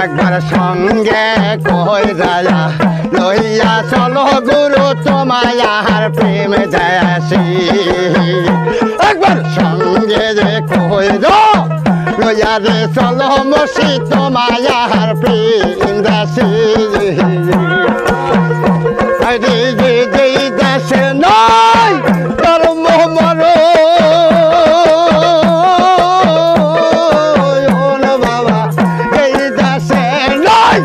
একবার সঙ্গে কইরা লইয়া চলো গুরু তোমায় আর প্রেম দেশি একবার সঙ্গে যে কইরা লইয়া রে চলো মসি তোমায় আর প্রেম দেশি দেশে নয় ধর্ম মরণ বাবা এই দেশে নয়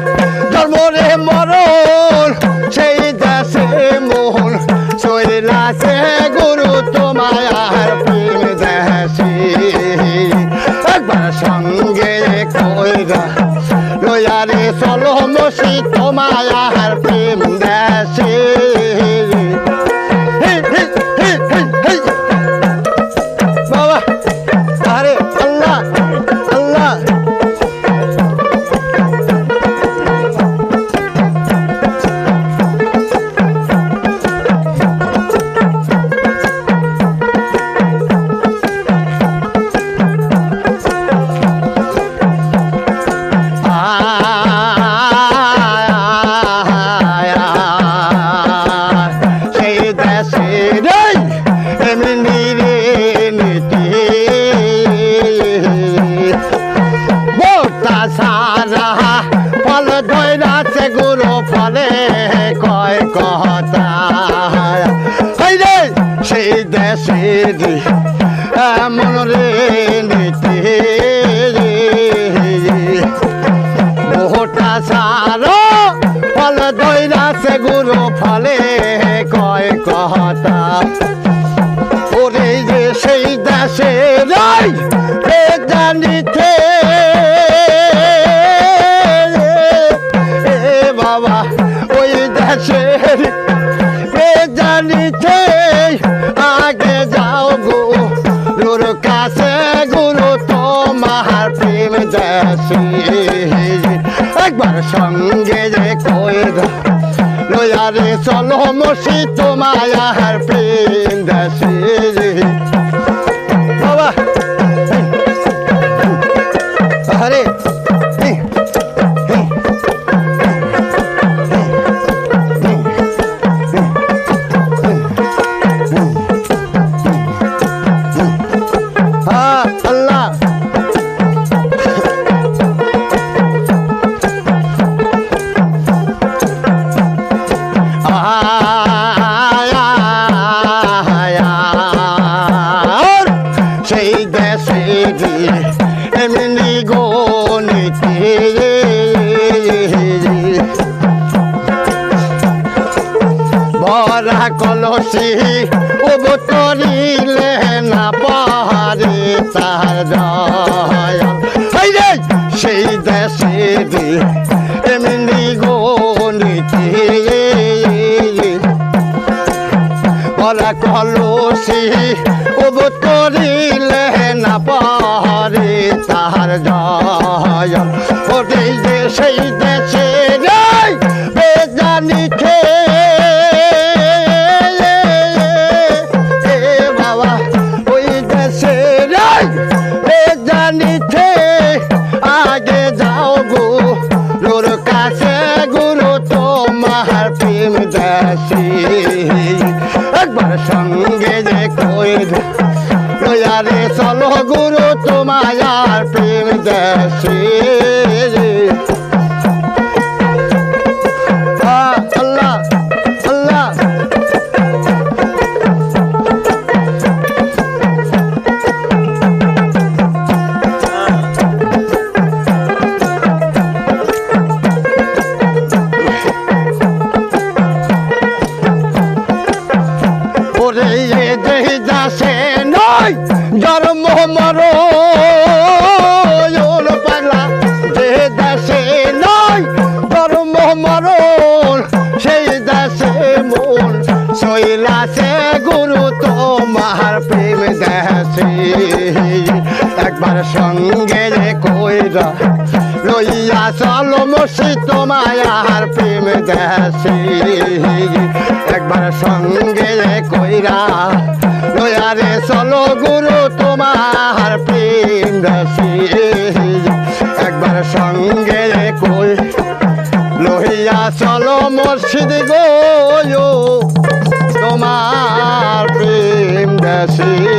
ধর্মরে মরণ সেই দেশে মোহন চইলাছে গুরু তোমায় আর প্রেম দেশি একবার সঙ্গে কইরা লইয়া রে চলো মসি তোমায় আর প্রেম দেশি বাবা আরে আল্লাহ আল্লাহ গুরু ফলে কয় কথা সেই দেশের এমন রে নীতি বহুটা সারা ফল ধৈরাছে গুরু ফলে কয় কথা ওরে যে সেই দেশের জানিতে বাবা ওই দেশের জানিতে আগে যাও গুরুর কাছে গুরু তোমার প্রেম দেশি একবার সঙ্গে যে কইরা লইয়া রে চলো মসি তোমায় আর প্রেম দেশি বাবা আরে সেই দেশে এমনি গণিতে ভরা কলসি অবতরিলে না পারে তার জয় সেই দেশে এমনি গণিতে ভরা কলসি অবতরিলে না পারে তাহার জয় ওরে যে সেই দেশে বেজানিতে বাবা ওই দেশে বেজানিতে আগে যাও গুরুর কাছে গুরু তোমার প্রেম দেশি একবার সঙ্গে যে কইরা লইয়া রে চলো গুরু তোমায় আর প্রেম দেশি আল্লাহ আল্লাহ ওরে দেহ দাসে নয় জন্ম মরণ পাগলা দেহ দাসে নয় জন্ম মরণ সেই দাসে মন শৈলাসে গুরু তোমার প্রেম দেশি একবার সঙ্গে রে কইরা লইয়া চলো মসি তোমায় আর প্রেম দেশি একবার সঙ্গে রে কইরা লইয়া রে চলো গুরু তোমার প্রেম দেশি একবার তোমার সঙ্গে কই লইয়া চলো মসজিদ গো তোমার প্রেম দেশে